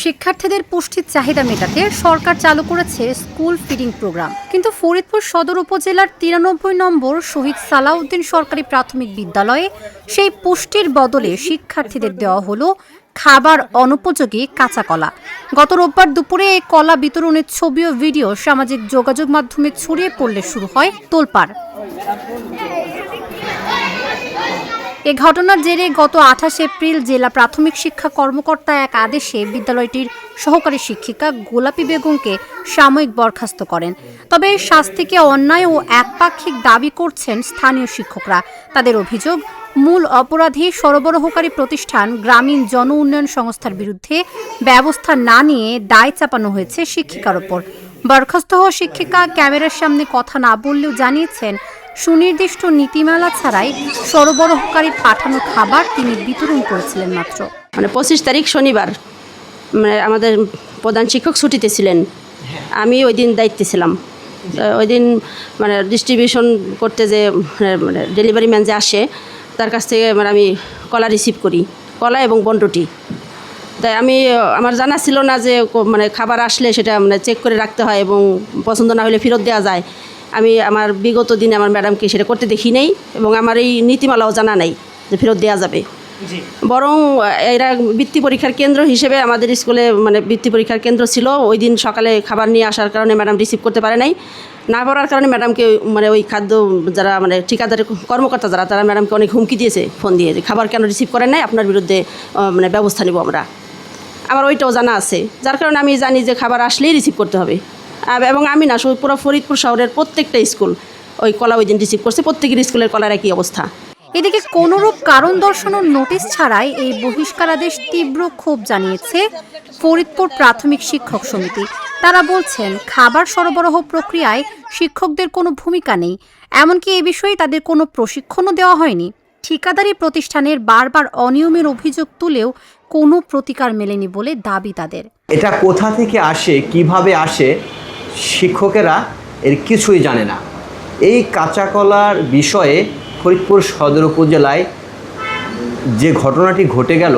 শিক্ষার্থীদের পুষ্টির চাহিদা মেটাতে সরকার চালু করেছে স্কুল ফিডিং প্রোগ্রাম, কিন্তু ফরিদপুর সদর উপজেলার 93 নম্বর শহীদ সালাউদ্দিন সরকারি প্রাথমিক বিদ্যালয়ে সেই পুষ্টির বদলে শিক্ষার্থীদের দেওয়া হলো খাবার অনুপযোগী কাঁচা কলা। গত রোববার দুপুরে এই কলা বিতরণের ছবি ও ভিডিও সামাজিক যোগাযোগ মাধ্যমে ছড়িয়ে পড়লে শুরু হয় তোলপাড়। এ ঘটনার জেরে গত 28 এপ্রিল জেলা প্রাথমিক শিক্ষা কর্মকর্তা এক আদেশে বিদ্যালয়টির সহকারী শিক্ষিকা গোলাপী বেগমকে সাময়িক বরখাস্ত করেন। তবে শাস্তিকে অন্যায় ও একপাক্ষিক দাবি করছেন স্থানীয় শিক্ষকরা। তাদের অভিযোগ, মূল অপরাধী সরবরাহকারী প্রতিষ্ঠান গ্রামীণ জন উন্নয়ন সংস্থার বিরুদ্ধে ব্যবস্থা না নিয়ে দায় চাপানো হয়েছে শিক্ষিকার ওপর। বরখাস্ত হওয়া শিক্ষিকা ক্যামেরার সামনে কথা না বললেও জানিয়েছেন, সুনির্দিষ্ট নীতিমালা ছাড়াই সরবরাহকারীর পাঠানো খাবার তিনি বিতরণ করেছিলেন মাত্র। 25 তারিখ শনিবার আমাদের প্রধান শিক্ষক ছুটিতে ছিলেন, আমি ওই দিন দায়িত্বে ছিলাম। ওই দিন ডিস্ট্রিবিউশন করতে যে ডেলিভারি ম্যান যে আসে তার কাছ থেকে আমি কলা রিসিভ করি, কলা এবং বন্ডটি। তাই আমার জানা ছিল না যে খাবার আসলে সেটা চেক করে রাখতে হয় এবং পছন্দ না হলে ফেরত দেওয়া যায়। আমি আমার বিগত দিনে আমার ম্যাডামকে সেটা করতে দেখি নেই এবং আমার এই নীতিমালাও জানা নেই যে ফেরত দেওয়া যাবে। বরং এরা বৃত্তি পরীক্ষার কেন্দ্র হিসেবে আমাদের স্কুলে বৃত্তি পরীক্ষার কেন্দ্র ছিল। ওই দিন সকালে খাবার নিয়ে আসার কারণে ম্যাডাম রিসিভ করতে পারে নাই, না পারার কারণে ম্যাডামকে ওই খাদ্য যারা ঠিকাদারের কর্মকর্তা যারা তারা ম্যাডামকে অনেক হুমকি দিয়েছে ফোন দিয়ে, যে খাবার কেন রিসিভ করেন নাই, আপনার বিরুদ্ধে ব্যবস্থা নেব আমরা। আমার ওইটাও জানা আছে, যার কারণে আমি জানি যে খাবার আসলেই রিসিভ করতে হবে। এবং আমি না, পুরো ফরিদপুর শহরের প্রত্যেকটা স্কুল ওই কলা ওই দিন রিসিভ করছে, প্রত্যেকের স্কুলের কলার একই অবস্থা। এদিকে কোনরূপ কারণ দর্শানোর নোটিশ ছাড়াই এই বহিষ্কারাদেশ তীব্র ক্ষোভ জানিয়েছে ফরিদপুর প্রাথমিক শিক্ষক সমিতি। তারা বলছেন, খাবার সরবরাহ প্রক্রিয়ায় শিক্ষকদের কোনো ভূমিকা নেই, এমনকি এ বিষয়ে তাদের কোনো প্রশিক্ষণও দেওয়া হয়নি। ঠিকাদারি প্রতিষ্ঠানের বারবার অনিয়মের অভিযোগ তুলেও কোনো প্রতিকার মেলেনি বলে দাবি তাদের। এটা কোথা থেকে আসে, কিভাবে আসে, শিক্ষকেরা এর কিছুই জানে না। এই কাঁচা কলার বিষয়ে ফরিদপুর সদর উপজেলায় যে ঘটনাটি ঘটে গেল,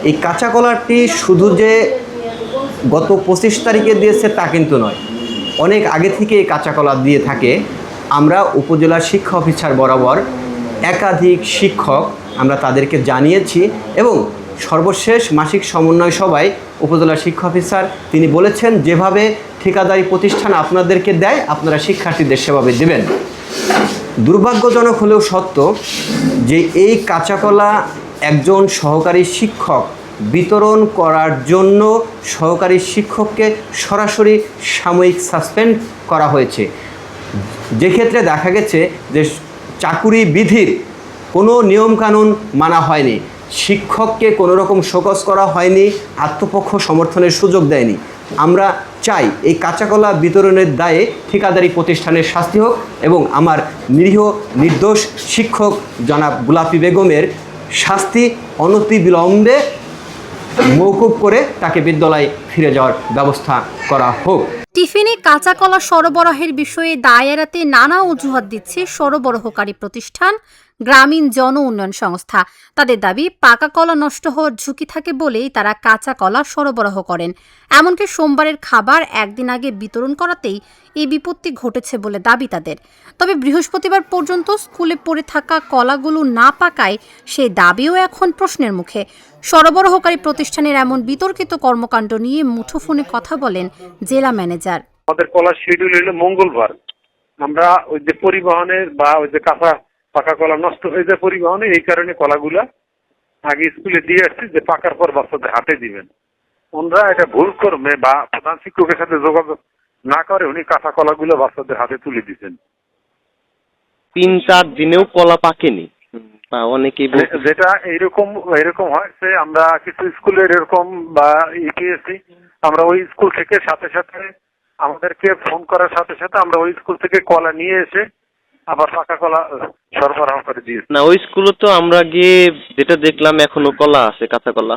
এই কাঁচা কলাটি শুধু যে গত 25 তারিখে দিয়েছে তা কিন্তু নয়, অনেক আগে থেকে এই কাঁচা কলা দিয়ে থাকে। আমরা উপজেলা শিক্ষা অফিসার বরাবর একাধিক শিক্ষক আমরা তাদেরকে জানিয়েছি এবং সর্বশেষ মাসিক সমন্বয় সভায় উপজেলা শিক্ষা অফিসার তিনি বলেছেন, যেভাবে ঠিকাদারি প্রতিষ্ঠান আপনাদেরকে দেয় আপনারা শিক্ষার্থীদের সেভাবে দেবেন। দুর্ভাগ্যজনক হলেও সত্য যে এই কাঁচাকলা একজন সহকারী শিক্ষক বিতরণ করার জন্য সহকারী শিক্ষককে সরাসরি সাময়িক সাসপেন্ড করা হয়েছে, যে ক্ষেত্রে দেখা গেছে যে চাকুরি বিধির কোনো নিয়মকানুন মানা হয়নি, শিক্ষককে কোনো রকম শোকজ করা হয়নি, আত্মপক্ষ সমর্থনের সুযোগ দেয়নি। আমরা চাই এই কাঁচাকলা বিতরণের দায়ে ঠিকাদারি প্রতিষ্ঠানের শাস্তি হোক এবং আমার নিরীহ নির্দোষ শিক্ষক জনাব গোলাপী বেগমের শাস্তি অনতিবিলম্বে মওকুফ করে তাকে বিদ্যালয়ে ফিরে যাওয়ার ব্যবস্থা করা হোক। টিফিনে কাঁচা কলা সরবরাহের বিষয়ে দায় এড়াতে নানা অজুহাত দিচ্ছে সরবরাহকারী প্রতিষ্ঠান গ্রামীণ জন উন্নয়ন সংস্থা। তাদের দাবি, পাকা কলা নষ্ট হওয়ার ঝুঁকি থাকে বলেই তারা কাঁচা কলা সরবরাহ করেন। এমনকি সোমবারের খাবার একদিন আগে বিতরণ করাতেই এই বিপত্তি ঘটেছে বলে দাবি তাদের। তবে বৃহস্পতিবার পর্যন্ত স্কুলে পড়ে থাকা কলাগুলো না পাকায় সেই দাবিও এখন প্রশ্নের মুখে। সরবরাহকারী প্রতিষ্ঠানের এমন বিতর্কিত কর্মকাণ্ড নিয়ে মুঠোফোনে কথা বলেন জেলা ম্যানেজার। আমাদের কলার শিডিউল হলো মঙ্গলবার। আমরা ওই যে পরিবহনের বা ওই যে পাকা কলা নষ্ট হয়ে যায় পরিবহনে, এই কারণে কলাগুলা আগে স্কুলে দিয়ে আসছি যে পাকার পর বাচ্চাদের হাতে দিবেন। ওনারা এটা ভুল করবে বা প্রধান শিক্ষকের সাথে যোগাযোগ না করে উনি কাঁচা কলাগুলো বাচ্চাদের হাতে তুলে দিচ্ছেন। 3-4 দিনেও কলা পাকেনি, অনেকেই যেটা এরকম হয়েছে। আমরা কিছু স্কুলের এরকম বা ইপিএসসি আমরা ওই স্কুল থেকে সাথে সাথে আমাদেরকে ফোন করার সাথে সাথে আমরা ওই স্কুল থেকে কলা নিয়ে এসে আবার পাকা কলা সরবরাহ করে দিয়েছি। না, ওই স্কুলে তো আমরা গিয়ে যেটা দেখলাম এখনো কলা আছে, কাঁচা কলা।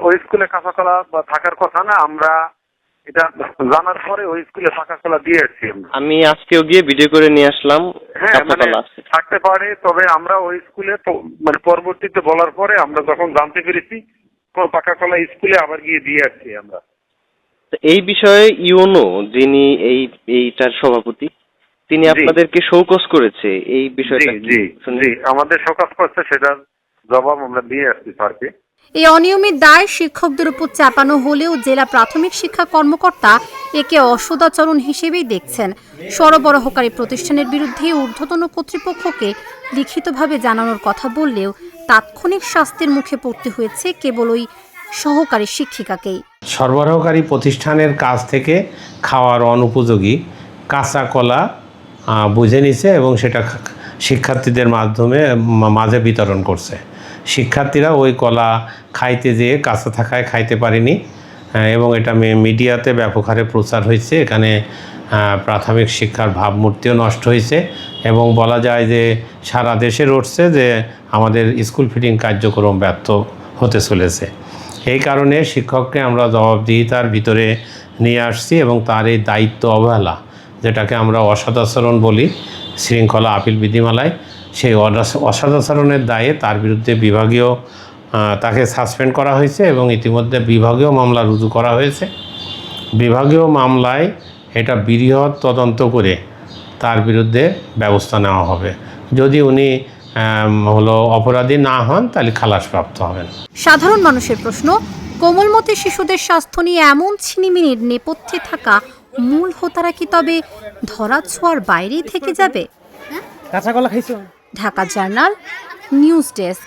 ওই স্কুলে কাঁচা কলা থাকার কথা না। আমরা এটা জানার পরে ওই স্কুলে পাকা কলা দিয়ে আসছি আমরা। আমি আজকেও গিয়ে ভিডিও করে নিয়ে আসলাম হ্যাঁ, কাঁচা মানে কলা আছে। থাকতে পারে, তবে আমরা ওই স্কুলে মানে পরবর্তীতে বলার পরে আমরা যখন জানতে পেরেছি পাকা কলা স্কুলে আবার গিয়ে দিয়ে আসছি আমরা। তো এই বিষয়ে ইউনো যিনি এইটার সভাপতি, তিনি জি। আপনাদেরকে শোকজ করেছে এই বিষয়টা জি কি? জি শুনে- জি, আমাদের শোকজ করছে, সেটার জবাব আমরা দিয়ে আসছি স্যারকে। এই অনিয়মিত দায় শিক্ষকদের উপর চাপানো হলেও জেলা প্রাথমিক শিক্ষা কর্মকর্তা একে অসদাচরণ হিসেবেই দেখছেন। সরবরাহকারী প্রতিষ্ঠানের বিরুদ্ধে ঊর্ধ্বতন কর্তৃপক্ষকে লিখিতভাবে জানানোর কথা বললেও তাৎক্ষণিক শাস্তির মুখে পড়তে হয়েছে কেবল ওই সহকারী শিক্ষিকাকেই। সরবরাহকারী প্রতিষ্ঠানের কাছ থেকে খাওয়ার অনুপযোগী কাঁচা কলা বুঝে নিছে এবং সেটা শিক্ষার্থীদের মাঝে বিতরণ করছে। শিক্ষার্থীরা ওই কলা খাইতে যেয়ে কাঁচা থাকায় খাইতে পারেনি এবং এটা মিডিয়াতে ব্যাপক হারে প্রচার হয়েছে। এখানে প্রাথমিক শিক্ষার ভাবমূর্তিও নষ্ট হয়েছে এবং বলা যায় যে সারা দেশে উঠছে যে আমাদের স্কুল ফিডিং কার্যক্রম ব্যর্থ হতে চলেছে। এই কারণে শিক্ষককে আমরা জবাবদিহিতার ভিতরে নিয়ে আসছি এবং তার এই দায়িত্ব অবহেলা, যেটাকে আমরা অসদাচরণ বলি শৃঙ্খলা আপিল বিধিমালায়, সেই অসদাচরণের দায়ে তার বিরুদ্ধে বিভাগীয় তাকে সাসপেন্ড করা হয়েছে এবং ইতিমধ্যে বিভাগীয় মামলা রুজু করা হয়েছে। বিভাগীয় মামলায় এটা বৃহৎ তদন্ত করে তার বিরুদ্ধে ব্যবস্থা নেওয়া হবে। যদি উনি অপরাধী না হন তাহলে খালাসপ্রাপ্ত হবেন। সাধারণ মানুষের প্রশ্ন, কোমলমতি শিশুদের স্বাস্থ্য নিয়ে এমন ছিনিমিনির নেপথ্যে থাকা মূল হোতারা কি তবে ধরাছোঁয়ার বাইরেই থেকে যাবে? কাঁচা কলা খাইছো? Dhaka journal, news desk.